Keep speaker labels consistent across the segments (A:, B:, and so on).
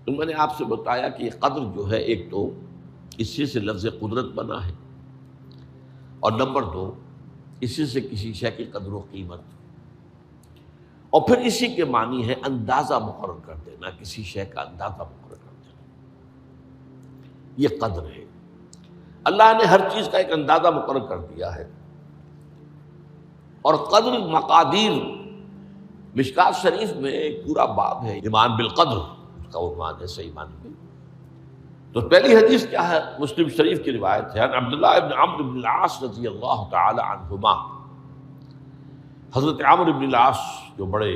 A: تو میں نے آپ سے بتایا کہ یہ قدر جو ہے ایک تو اسی سے لفظ قدرت بنا ہے، اور نمبر دو اسی سے کسی شے کی قدر و قیمت، اور پھر اسی کے معنی ہے اندازہ مقرر کر دینا، کسی شے کا اندازہ مقرر کر دینا، یہ قدر ہے۔ اللہ نے ہر چیز کا ایک اندازہ مقرر کر دیا ہے، اور قدر مقادیر مشکات شریف میں ایک پورا باب ہے، ایمان بالقدر اس کا عنوان ہے صحیح معنی میں۔ تو پہلی حدیث کیا ہے؟ مسلم شریف کی روایت ہے، عبداللہ ابن عمرو بن العاص رضی اللہ تعالی عنہما۔ حضرت عمرو بن العاص جو بڑے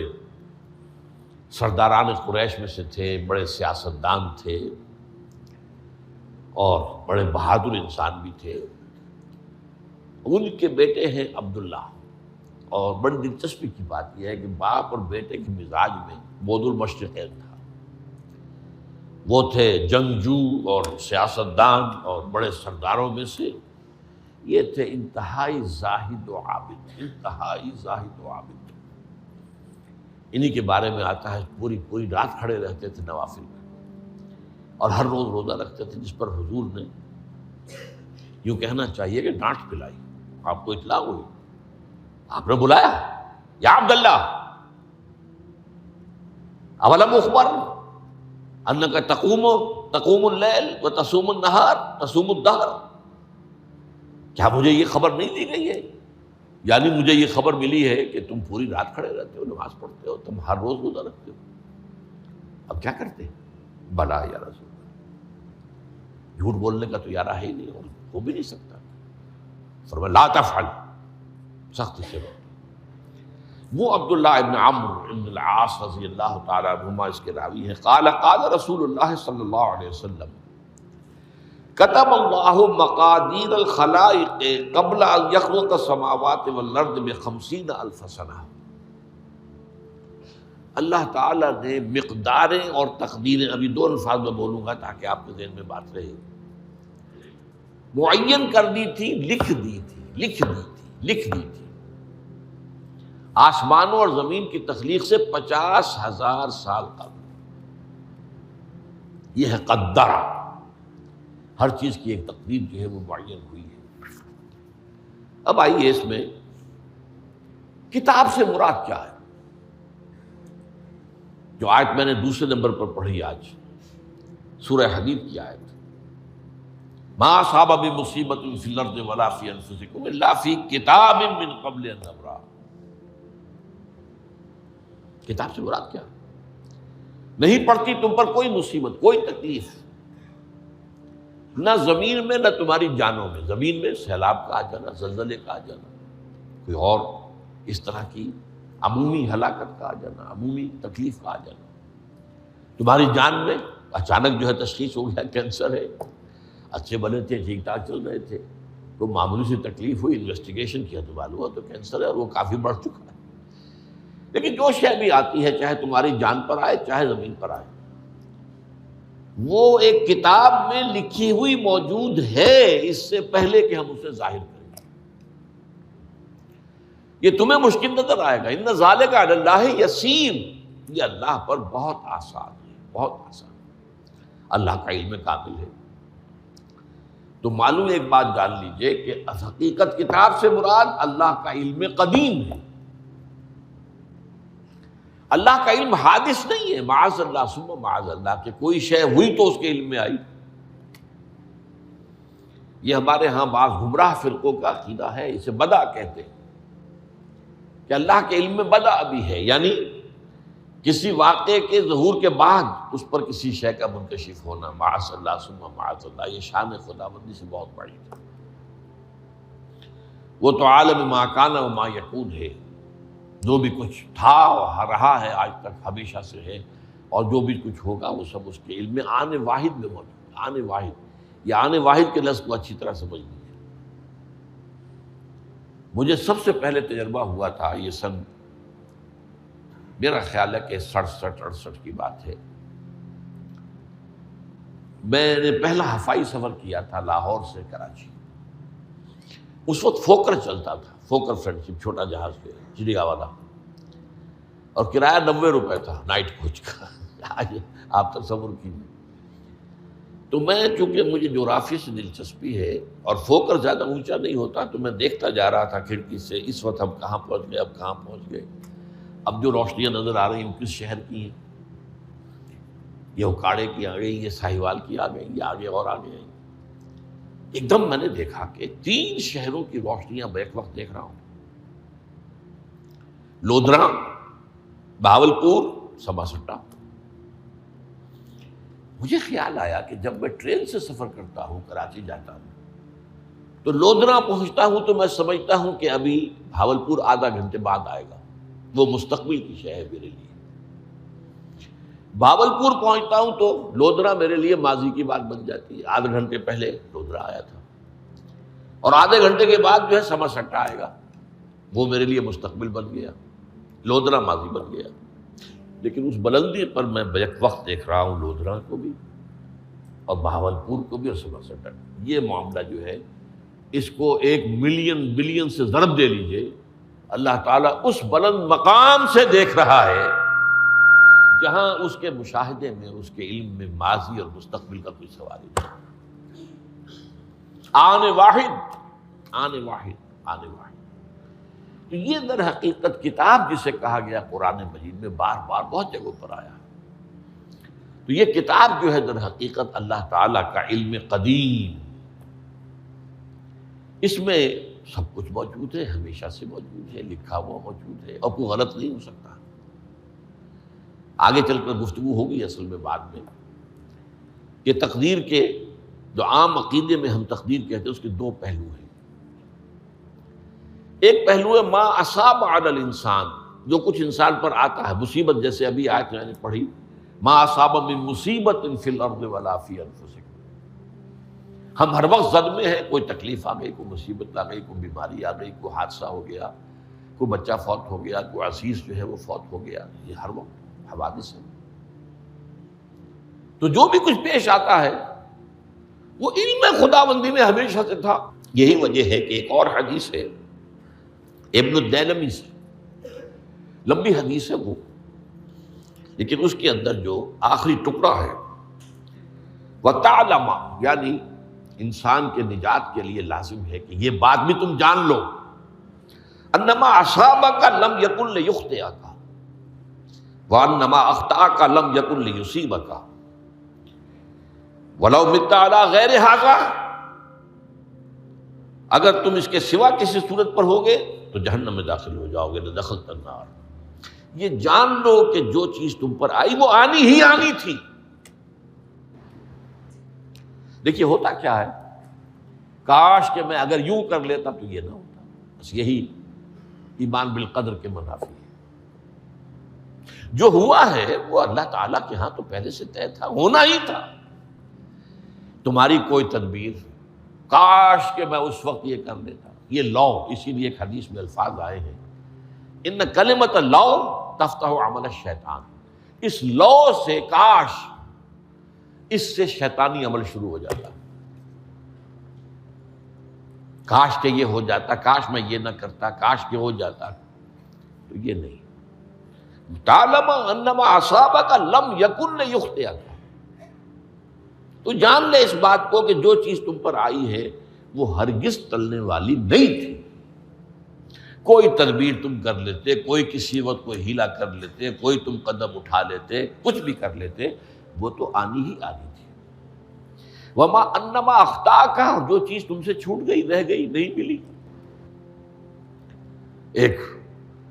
A: سرداران قریش میں سے تھے، بڑے سیاستدان تھے اور بڑے بہادر انسان بھی تھے، ان کے بیٹے ہیں عبداللہ۔ اور بڑی دلچسپی کی بات یہ ہے کہ باپ اور بیٹے کے مزاج میں بود المشرقین تھا، وہ تھے جنگجو اور سیاستدان اور بڑے سرداروں میں سے، یہ تھے انتہائی زاہد و عابد، انتہائی زاہد و عابد۔ انہی کے بارے میں آتا ہے پوری رات کھڑے رہتے تھے نوافل میں، اور ہر روز روزہ رکھتے تھے، جس پر حضور نے یوں کہنا چاہیے کہ ڈانٹ پلائی۔ آپ کو اطلاع ہوئی، آپ نے بلایا، یا عبداللہ اولم اخبر انک تقوم اللیل و تصوم النہار تصوم الدہر، کیا مجھے یہ خبر نہیں دی گئی ہے؟ یعنی مجھے یہ خبر ملی ہے کہ تم پوری رات کھڑے رہتے ہو، نماز پڑھتے ہو، تم ہر روز روزہ رکھتے ہو، اب کیا کرتے؟ بلا یا رسول اللہ، جھوٹ بولنے کا تو ارادہ ہے ہی نہیں، اور ہو بھی نہیں سکتا۔ فرمایا لا تفعل، سخت سے بات۔ وہ عبداللہ ابن عمرو ابن العاص رضی اللہ تعالیٰ عنہما اس کے راوی ہیں، قال رسول اللہ صلی اللہ علیہ وسلم کتب اللہ مقادیر الخلائق قبل ان یخلق السماوات والارض ب50,000 سنہ۔ اللہ تعالیٰ نے مقداریں اور تقدیریں، ابھی دو الفاظ میں بولوں گا تاکہ آپ کے ذہن میں بات رہے، معین کر دی تھی، لکھ دی تھی آسمانوں اور زمین کی تخلیق سے 50,000 سال قبل۔ یہ ہے قدر، ہر چیز کی ایک تقدیر جو ہے وہ معین ہوئی ہے۔ اب آئیے اس میں کتاب سے مراد کیا ہے؟ جو آیت میں نے دوسرے نمبر پر پڑھی آج، سورہ حدید کی آیت، ما اصاب بمصیبۃ فی الارض ولا فی انفسکم الا فی کتاب من قبل ان نبرأ۔ کتاب سے مراد کیا؟ نہیں پڑتی تم پر کوئی مصیبت، کوئی تکلیف، نہ زمین میں نہ تمہاری جانوں میں، زمین میں سیلاب کا آ جانا، زلزلے کا آ جانا، کوئی اور اس طرح کی عمومی ہلاکت کا آ جانا، عمومی تکلیف کا آ جانا، تمہاری جان میں اچانک جو ہے تشخیص ہو گیا کینسر ہے، اچھے بنے تھے، ٹھیک ٹھاک چل رہے تھے، کوئی معمولی سی تکلیف ہوئی، انویسٹیگیشن کیا تو معلوم ہوا تو کینسر ہے، اور وہ کافی بڑھ چکا ہے۔ لیکن جو شے بھی آتی ہے، چاہے تمہاری جان پر آئے چاہے زمین پر آئے، وہ ایک کتاب میں لکھی ہوئی موجود ہے، اس سے پہلے کہ ہم اسے ظاہر کریں۔ یہ تمہیں مشکل نظر آئے گا، ان ذالک علی اللہ یسیر، یہ اللہ پر بہت آسان ہے، بہت آسان۔ اللہ کا علم کامل ہے۔ تو معلوم ایک بات جان لیجئے کہ حقیقت کتاب سے مراد اللہ کا علم قدیم ہے۔ اللہ کا علم حادث نہیں ہے، معاذ اللہ ثم معاذ اللہ، کہ کوئی شے ہوئی تو اس کے علم میں آئی۔ یہ ہمارے ہاں بعض گمراہ فرقوں کا عقیدہ ہے، اسے بدع کہتے ہیں، کہ اللہ کے علم میں بدع ابھی ہے، یعنی کسی واقعے کے ظہور کے بعد اس پر کسی شے کا منکشف ہونا، معاذ اللہ ثم معاذ اللہ۔ یہ شان خداوندی سے بہت بڑی ہے۔ وہ تو عالم ما کان و ما یکون ہے، جو بھی کچھ تھا اور رہا ہے آج تک ہمیشہ سے ہے، اور جو بھی کچھ ہوگا وہ سب اس کے علم میں آن واحد میں موجود ہے۔ آن واحد، یہ آن واحد کے لفظ کو اچھی طرح سمجھ لیجیے۔ مجھے سب سے پہلے تجربہ ہوا تھا، یہ سن میرا خیال ہے کہ 67-68 کی بات ہے، میں نے پہلا ہفائی سفر کیا تھا لاہور سے کراچی۔ اس وقت فوکر چلتا تھا، فوکر فرینڈشپ، چھوٹا جہاز پہ چڑیا والا، اور کرایہ 90 روپے تھا نائٹ کوچ کا۔ آج آپ تصور کیجیے. تو میں چونکہ مجھے جغرافی سے دلچسپی ہے اور فوکر زیادہ اونچا نہیں ہوتا، تو میں دیکھتا جا رہا تھا کھڑکی سے، اس وقت ہم کہاں پہنچ گئے، اب کہاں پہنچ گئے. اب جو روشنیاں نظر آ رہی ہیں کس شہر کی ہیں؟ یہ اکاڑے کی آ گئی، یہ ساہیوال کی آ گئی، یہ آگے اور آگے آئی. ایک دم میں نے دیکھا کہ 3 شہروں کی روشنیاں میں ایک وقت دیکھ رہا ہوں. لودھرا، بہاولپور، سماسٹا. مجھے خیال آیا کہ جب میں ٹرین سے سفر کرتا ہوں، کراچی جاتا ہوں، تو لودھرا پہنچتا ہوں تو میں سمجھتا ہوں کہ ابھی بہاولپور آدھا گھنٹے بعد آئے گا. وہ مستقبل کی شے ہے میرے لیے. بہاولپور پہنچتا ہوں تو لودھرا میرے لیے ماضی کی بات بن جاتی ہے. آدھے گھنٹے پہلے لودھرا آیا تھا، اور آدھے گھنٹے کے بعد جو ہے سماسٹا آئے گا. وہ میرے لیے مستقبل بن گیا، لودھرا ماضی بن گیا. لیکن اس بلندی پر میں بیک وقت دیکھ رہا ہوں لودھرا کو بھی اور بہاولپور کو بھی اور سماسٹا. یہ معاملہ جو ہے اس کو 1 ملین بلین سے ضرب دے لیجئے. اللہ تعالیٰ اس بلند مقام سے دیکھ رہا ہے جہاں اس کے مشاہدے میں، اس کے علم میں ماضی اور مستقبل کا کوئی سوال ہی نہیں. آنے واحد، آنے واحد، آنے واحد. تو یہ در حقیقت کتاب جسے کہا گیا قرآن مجید میں بار بار بہت جگہوں پر آیا. تو یہ کتاب جو ہے در حقیقت اللہ تعالیٰ کا علم قدیم، اس میں سب کچھ موجود ہے، ہمیشہ سے موجود ہے، لکھا ہوا موجود ہے، اور کوئی غلط نہیں ہو سکتا. آگے چل کر گفتگو ہوگی اصل میں بعد میں کہ تقدیر کے جو عام عقیدے میں ہم تقدیر کہتے ہیں اس کے 2 پہلو ہیں. ایک پہلو ہے ما اصاب علی الانسان، جو کچھ انسان پر آتا ہے مصیبت، جیسے ابھی آیت میں نے پڑھی ما اصاب من مصیبت فی الارض ولا فی انفسکم. ہم ہر وقت زد میں ہیں، کوئی تکلیف آ گئی، کوئی مصیبت آ گئی، کوئی بیماری آ گئی، کوئی حادثہ ہو گیا، کوئی بچہ فوت ہو گیا، کوئی عزیز جو ہے وہ فوت ہو گیا. یہ ہر وقت حوادث ہے. تو جو بھی کچھ پیش آتا ہے وہ علم خداوندی میں ہمیشہ سے تھا. یہی وجہ ہے کہ ایک اور حدیث ہے ابن الدیلمی سے، لمبی حدیث ہے وہ، لیکن اس کے اندر جو آخری ٹکڑا ہے وَتَعْلَمَ، یعنی انسان کے نجات کے لیے لازم ہے کہ یہ بات بھی تم جان لو انما اصابک لم یکن لیخطئک وانما اخطأک لم یکن لیصیبک ولو مت علی غیر ھذا. اگر تم اس کے سوا کسی صورت پر ہوگے تو جہنم میں داخل ہو جاؤ گے، لدخلت النار. یہ جان لو کہ جو چیز تم پر آئی وہ آنی ہی آنی تھی. دیکھیے ہوتا کیا ہے، کاش کہ میں اگر یوں کر لیتا تو یہ نہ ہوتا. بس یہی ایمان بالقدر کے منافی ہے. جو ہوا ہے وہ اللہ تعالیٰ کے ہاں تو پہلے سے طے تھا، ہونا ہی تھا. تمہاری کوئی تدبیر، کاش کہ میں اس وقت یہ کر لیتا. یہ لو، اسی لیے ایک حدیث میں الفاظ آئے ہیں ان کلمۃ لو تفتح عمل الشیطان. اس لو سے، کاش، اس سے شیطانی عمل شروع ہو جاتا. کاش کہ یہ ہو جاتا، کاش میں یہ نہ کرتا، کاش کہ ہو جاتا. تو یہ نہیں. تعلم انما اصابک لم یکن لیخطئک. تو جان لے اس بات کو کہ جو چیز تم پر آئی ہے وہ ہرگز ٹلنے والی نہیں تھی. کوئی تدبیر تم کر لیتے، کوئی کسی وقت کوئی ہیلا کر لیتے، کوئی تم قدم اٹھا لیتے، کچھ بھی کر لیتے، وہ تو آنی ہی آنی تھی. وما انما اخطاک، جو چیز تم سے چھوٹ گئی، رہ گئی، نہیں ملی. ایک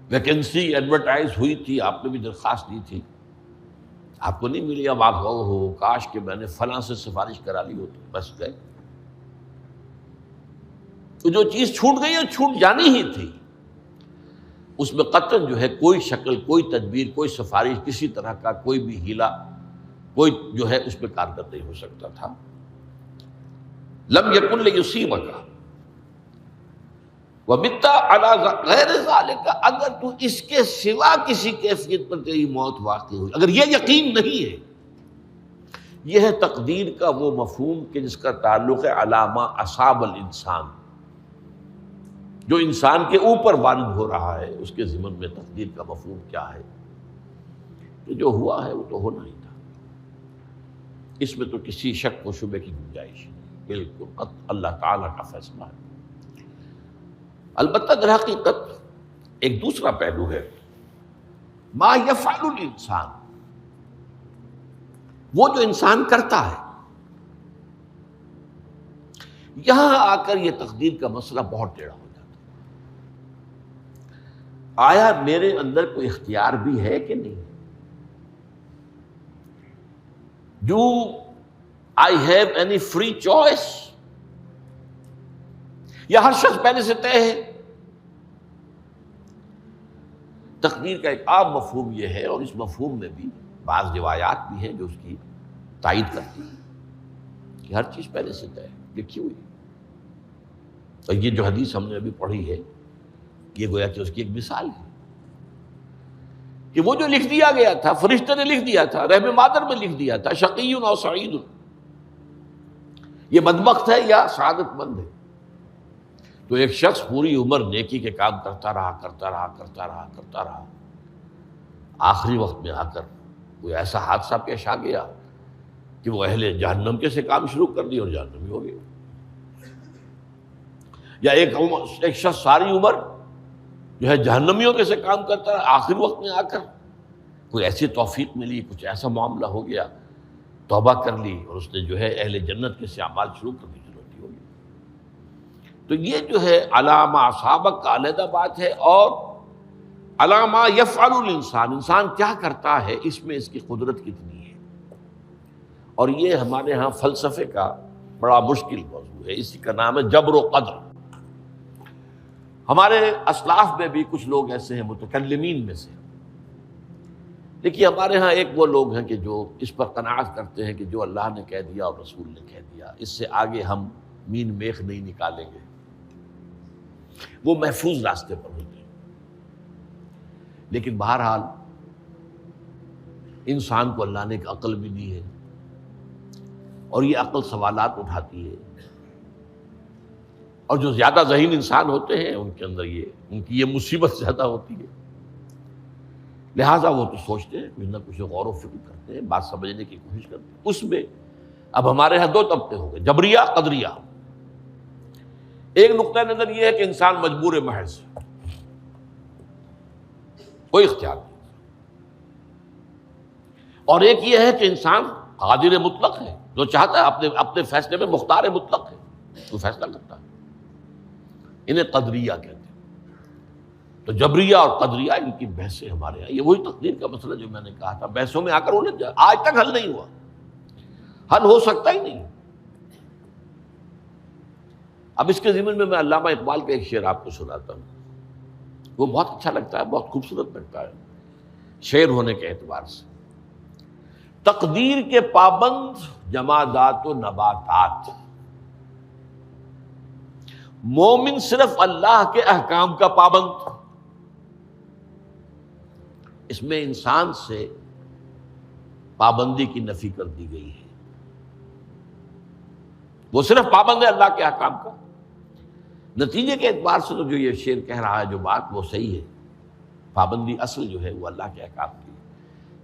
A: ویکنسی ایڈورٹائز ہوئی تھی، آپ نے بھی درخواست دی تھی، آپ کو نہیں ملی. اب آپ ہو کاش کہ میں نے فلاں سے سفارش کرا لی ہوتی، بس گئے. تو جو چیز چھوٹ گئی وہ چھوٹ جانی ہی تھی. اس میں قطعاً جو ہے کوئی شکل، کوئی تدبیر، کوئی سفارش، کسی طرح کا کوئی بھی ہیلا، کوئی جو ہے اس پہ کارگر نہیں ہو سکتا تھا. لم یکن لیصیبک ومت علی غیر ذالک. اگر تو اس کے سوا کسی کیفیت پر تیری موت واقع ہوئی، اگر یہ یقین نہیں ہے، یہ ہے تقدیر کا وہ مفہوم کہ جس کا تعلق ہے علامہ اصاب الانسان، جو انسان کے اوپر وارد ہو رہا ہے، اس کے ضمن میں تقدیر کا مفہوم کیا ہے. کہ جو ہوا ہے وہ تو ہونا ہی تھا، اس میں تو کسی شک و شبے کی گنجائش نہیں، بالکل قط اللہ تعالیٰ کا فیصلہ ہے۔ البتہ در حقیقت ایک دوسرا پہلو ہے، ما یفعل الانسان، وہ جو انسان کرتا ہے۔ یہاں آ کر یہ تقدیر کا مسئلہ بہت ٹیڑھا ہو جاتا ہے۔ آیا میرے اندر کوئی اختیار بھی ہے کہ نہیں؟ Do I have any free choice؟ یا ہر شخص پہلے سے طے ہے؟ تقدیر کا ایک عام مفہوم یہ ہے، اور اس مفہوم میں بھی بعض روایات بھی ہیں جو اس کی تائید کرتی ہیں کہ ہر چیز پہلے سے طے ہے، لکھی ہوئی ہے۔ اور یہ جو حدیث ہم نے ابھی پڑھی ہے، یہ گویا کہ اس کی ایک مثال ہے کہ وہ جو لکھ دیا گیا تھا، فرشتے نے لکھ دیا تھا، رحم مادر میں لکھ دیا تھا، شقی او سعید، یہ بدبخت ہے یا سعادت مند ہے۔ تو ایک شخص پوری عمر نیکی کے کام کرتا رہا، آخری وقت میں آ کر کوئی ایسا حادثہ پیش آ گیا کہ وہ اہل جہنم کے سے کام شروع کر دیا اور جہنمی ہو گیا۔ یا ایک شخص ساری عمر جو ہے جہنمیوں کے سے کام کرتا رہا، آخری وقت میں آ کر کوئی ایسی توفیق ملی، کچھ ایسا معاملہ ہو گیا، توبہ کر لی اور اس نے جو ہے اہل جنت کے سے اعمال شروع کرنے کی ضرورت ہوگی۔ تو یہ جو ہے علامہ اصحابک کا علیحدہ بات ہے، اور علامہ یفعل الانسان، انسان کیا کرتا ہے، اس میں اس کی قدرت کتنی ہے۔ اور یہ ہمارے ہاں فلسفے کا بڑا مشکل موضوع ہے، اسی کا نام ہے جبر و قدر۔ ہمارے اسلاف میں بھی کچھ لوگ ایسے ہیں متکلمین میں سے، دیکھیے ہمارے ہاں ایک وہ لوگ ہیں کہ جو اس پر قناعت کرتے ہیں کہ جو اللہ نے کہہ دیا اور رسول نے کہہ دیا، اس سے آگے ہم مین میخ نہیں نکالیں گے، وہ محفوظ راستے پر ہوتے ہیں۔ لیکن بہرحال انسان کو اللہ نے ایک عقل بھی دی ہے، اور یہ عقل سوالات اٹھاتی ہے، اور جو زیادہ ذہین انسان ہوتے ہیں ان کے اندر ان کی یہ مصیبت زیادہ ہوتی ہے، لہٰذا وہ تو سوچتے ہیں، کچھ نہ کچھ غور و فکر کرتے ہیں، بات سمجھنے کی کوشش کرتے ہیں۔ اس میں اب ہمارے ہاں دو طبقے ہو گئے، جبریہ قدریہ۔ ایک نقطہ نظر یہ ہے کہ انسان مجبور محض، کوئی اختیار نہیں، اور ایک یہ ہے کہ انسان قادر مطلق ہے، جو چاہتا ہے اپنے فیصلے میں مختار مطلق ہے، وہ فیصلہ کرتا ہے۔ انہیں قدریہ کہتے ہیں۔ تو جبریہ اور قدریہ ان کی بحثیں ہمارے یہاں، یہ وہی تقدیر کا مسئلہ جو میں نے کہا تھا، بحثوں میں آ کر انہیں آج تک حل نہیں ہوا، حل ہو سکتا ہی نہیں۔ اب اس کے ضمن میں علامہ اقبال کا ایک شعر آپ کو سناتا ہوں، وہ بہت اچھا لگتا ہے، بہت خوبصورت لگتا ہے شعر ہونے کے اعتبار سے۔ تقدیر کے پابند جمادات و نباتات، مومن صرف اللہ کے احکام کا پابند۔ اس میں انسان سے پابندی کی نفی کر دی گئی ہے، وہ صرف پابند ہے اللہ کے احکام کا۔ نتیجے کے اعتبار سے تو جو یہ شعر کہہ رہا ہے جو بات، وہ صحیح ہے، پابندی اصل جو ہے وہ اللہ کے احکام کی ہے،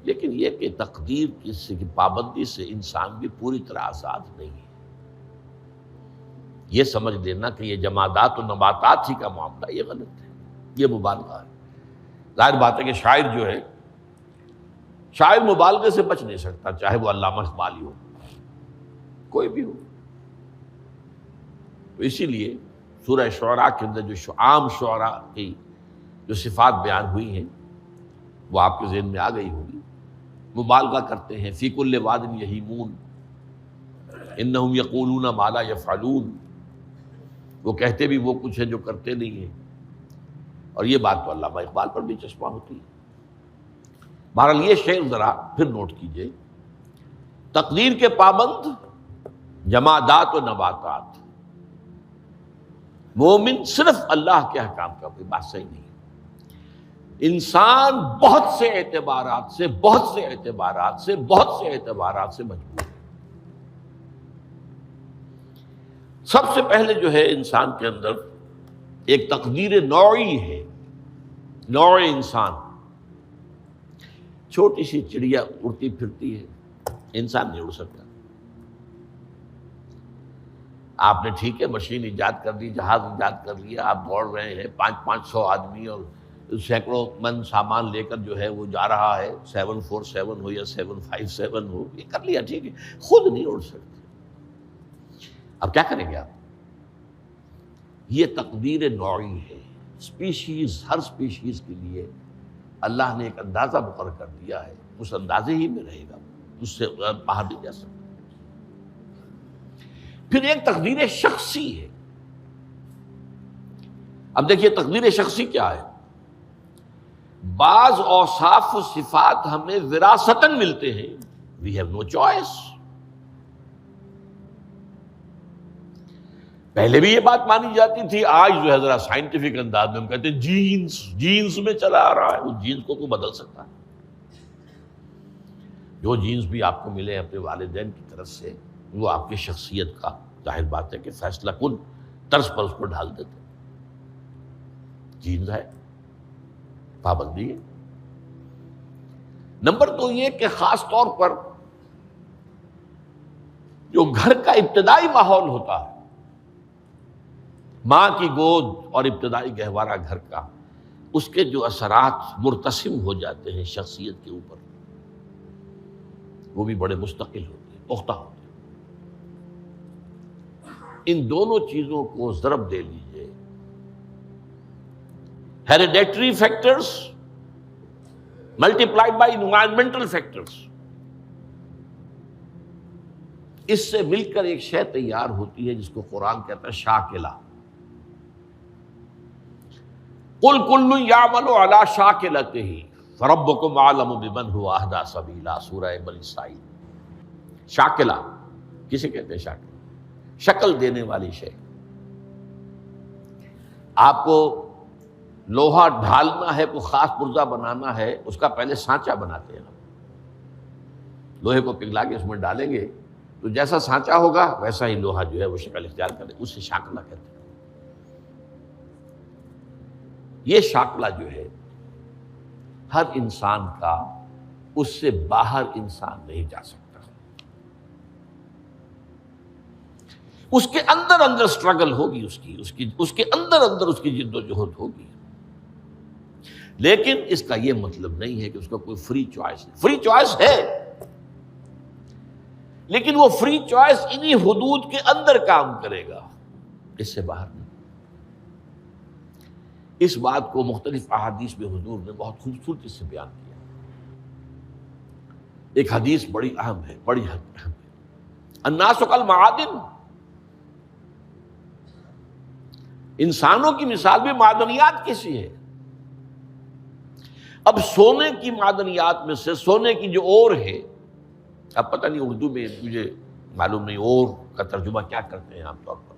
A: لیکن یہ کہ تقدیر کی پابندی سے انسان بھی پوری طرح آزاد نہیں ہے۔ یہ سمجھ لینا کہ یہ جمادات و نباتات ہی کا معاملہ، یہ غلط ہے، یہ مبالغہ ہے۔ ظاہر بات ہے کہ شاعر جو ہے، شاعر مبالغے سے بچ نہیں سکتا، چاہے وہ علامہ اقبال ہو، کوئی بھی ہو۔ تو اسی لیے سورہ شعراء کے اندر جو عام شعراء کی جو صفات بیان ہوئی ہیں وہ آپ کے ذہن میں آ گئی ہوگی۔ مبالغہ کرتے ہیں، فی کل واد یہیمون انہم یقولون ما لا یفعلون، وہ کہتے بھی وہ کچھ ہے جو کرتے نہیں ہیں، اور یہ بات تو علامہ اقبال پر بھی چشمہ ہوتی ہے۔ بہرحال یہ شعر ذرا پھر نوٹ کیجئے، تقدیر کے پابند جمادات و نباتات، مومن صرف اللہ کے احکام کا، کوئی بات صحیح نہیں ہے۔ انسان بہت سے اعتبارات سے مجبور ہے۔ سب سے پہلے جو ہے انسان کے اندر ایک تقدیر نوعی ہے، نوع انسان، چھوٹی سی چڑیا اڑتی پھرتی ہے، انسان نہیں اڑ سکتا۔ آپ نے ٹھیک ہے مشین ایجاد کر دی، جہاز ایجاد کر لیا، آپ دوڑ رہے ہیں 500 آدمی اور سینکڑوں من سامان لے کر جو ہے وہ جا رہا ہے، 747 ہو یا 757 ہو، یہ کر لیا ٹھیک ہے، خود نہیں اڑ سکتے۔ اب کیا کریں گے آپ؟ یہ تقدیر نوعی ہے، اسپیشیز، ہر اسپیشیز کے لیے اللہ نے ایک اندازہ مقرر کر دیا ہے، اس اندازے ہی میں رہے گا، اس سے باہر نہیں جا سکتا۔ پھر ایک تقدیر شخصی ہے۔ اب دیکھیے تقدیر شخصی کیا ہے؟ بعض اوصاف و صفات ہمیں وراثتاً ملتے ہیں، وی ہیو نو چوائس۔ پہلے بھی یہ بات مانی جاتی تھی، آج جو ہے ذرا سائنٹیفک انداز میں ہم کہتے ہیں جینز میں چلا آ رہا ہے، اس جینز کو کوئی بدل سکتا ہے؟ جو جینز بھی آپ کو ملے اپنے والدین کی طرف سے، وہ آپ کی شخصیت کا ظاہر بات ہے کہ فیصلہ کن طرز پر اس کو ڈھال دیتے۔ جینز ہے، پابندی ہے۔ نمبر دو یہ کہ خاص طور پر جو گھر کا ابتدائی ماحول ہوتا ہے، ماں کی گود اور ابتدائی گہوارہ گھر کا، اس کے جو اثرات مرتسم ہو جاتے ہیں شخصیت کے اوپر، وہ بھی بڑے مستقل ہوتے ہیں، پختہ ہوتے ہیں۔ ان دونوں چیزوں کو ضرب دے لیجئے، hereditary factors multiplied by environmental factors, اس سے مل کر ایک شے تیار ہوتی ہے جس کو قرآن کہتا ہے شاکلہ۔ قُلْ كُلٌّ يَعْمَلُ عَلَىٰ شَاكِلَتِهِ فَرَبُّكُمْ أَعْلَمُ بِمَنْ هُوَ أَهْدَىٰ سَبِيلًا، سورہ بنی اسرائیل۔ شاکلہ کسے کہتے ہیں؟ شاکلہ شکل دینے والی شے۔ آپ کو لوہا ڈھالنا ہے، کوئی خاص پرزہ بنانا ہے، اس کا پہلے سانچہ بناتے ہیں ہم، لوہے کو پگھلا کے اس میں ڈالیں گے تو جیسا سانچہ ہوگا ویسا ہی لوہا جو ہے وہ شکل اختیار کرے، اسے شاکلہ کہتے ہیں۔ یہ شاکلہ جو ہے ہر انسان کا، اس سے باہر انسان نہیں جا سکتا، اس کے اندر اندر اسٹرگل ہوگی، اس کے اندر اندر اس کی جد و جہد ہوگی، لیکن اس کا یہ مطلب نہیں ہے کہ اس کا کوئی فری چوائس ہے۔ فری چوائس ہے، لیکن وہ فری چوائس انہی حدود کے اندر کام کرے گا، اس سے باہر نہیں۔ اس بات کو مختلف احادیث میں حضور نے بہت خوبصورتی سے بیان کیا۔ ایک حدیث بڑی اہم ہے، بڑی اہم ہے، الناس کالمعادن، انسانوں کی مثال بھی معدنیات کیسی ہے۔ اب سونے کی معدنیات میں سے سونے کی جو اور ہے، اب پتہ نہیں اردو میں مجھے معلوم نہیں اور کا ترجمہ کیا کرتے ہیں عام طور پر،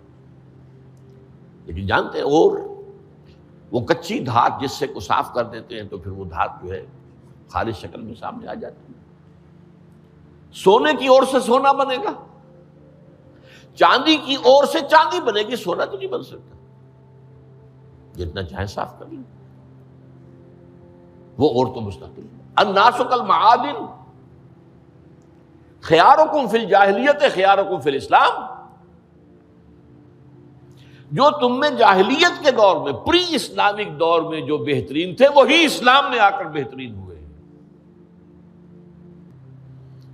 A: لیکن جانتے ہیں اور وہ کچی دھات جس سے کو صاف کر دیتے ہیں تو پھر وہ دھات جو ہے خالص شکل میں سامنے آ جاتی ہے۔ سونے کی اور سے سونا بنے گا، چاندی کی اور سے چاندی بنے گی، سونا تو نہیں بن سکتا، جتنا چاہے صاف کر لیں، وہ اور تو مستقل ہے۔ الناس کالمعادن خیارکم فی الجاہلیت خیارکم فی الاسلام، جو تم میں جاہلیت کے دور میں، پری اسلامک دور میں جو بہترین تھے، وہی اسلام میں آ کر بہترین ہوئے۔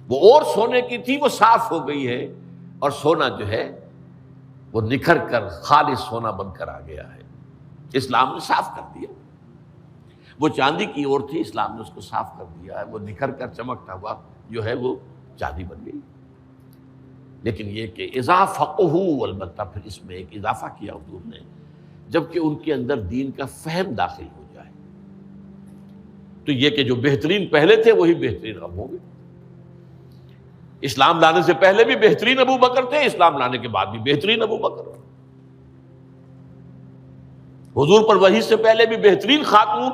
A: وہ اور سونے کی تھی، وہ صاف ہو گئی ہے، اور سونا جو ہے وہ نکھر کر خالص سونا بن کر آ گیا ہے، اسلام نے صاف کر دیا۔ وہ چاندی کی اور تھی، اسلام نے اس کو صاف کر دیا ہے، وہ نکھر کر چمکتا ہوا جو ہے وہ چاندی بن گئی۔ لیکن یہ کہ اذا فقہوا، البتہ پھر اس میں ایک اضافہ کیا حضور نے، جبکہ ان کے اندر دین کا فہم داخل ہو جائے تو یہ کہ جو بہترین پہلے تھے وہی بہترین اب ہوں گے۔ اسلام لانے سے پہلے بھی بہترین ابو بکر تھے، اسلام لانے کے بعد بھی بہترین ابو بکر۔ حضور پر وحی سے پہلے بھی بہترین خاتون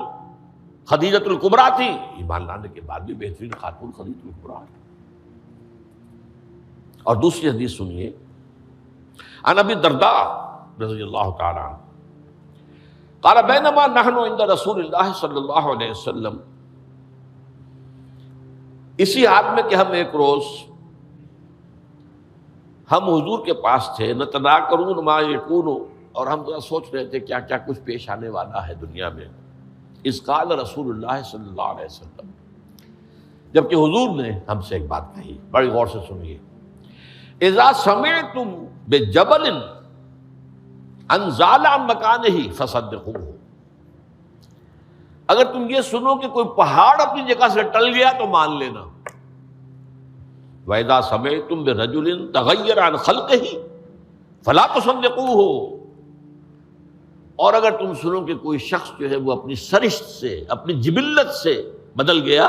A: خدیجۃ الکبریٰ تھی، ایمان لانے کے بعد بھی بہترین خاتون خدیجۃ الکبریٰ۔ اور دوسری حدیث سنیے، عن ابی الدرداء رضی اللہ تعالی عنہ قال بینما نحن عند رسول اللہ صلی اللہ علیہ وسلم اسی حال میں کہ ہم ایک روز ہم حضور کے پاس تھے، نتناکرون ما یکون، اور ہم ذرا سوچ رہے تھے کیا کیا کچھ پیش آنے والا ہے دنیا میں۔ اذ قال رسول اللہ صلی اللہ علیہ وسلم، جبکہ حضور نے ہم سے ایک بات کہی، بڑی غور سے سنیے، اذا سمعتم بجبل ان زال عن مکانہ فصدقوہ، اگر تم یہ سنو کہ کوئی پہاڑ اپنی جگہ سے ٹل گیا تو مان لینا۔ وَإِذَا سَمِعْتُم بِرَجُلٍ تَغَيَّرَ عَنْ خَلْقِهِ فَلَا تُصَدِّقُوهُ، اور اگر تم سنو کہ کوئی شخص جو ہے وہ اپنی سرشت سے، اپنی جبلت سے بدل گیا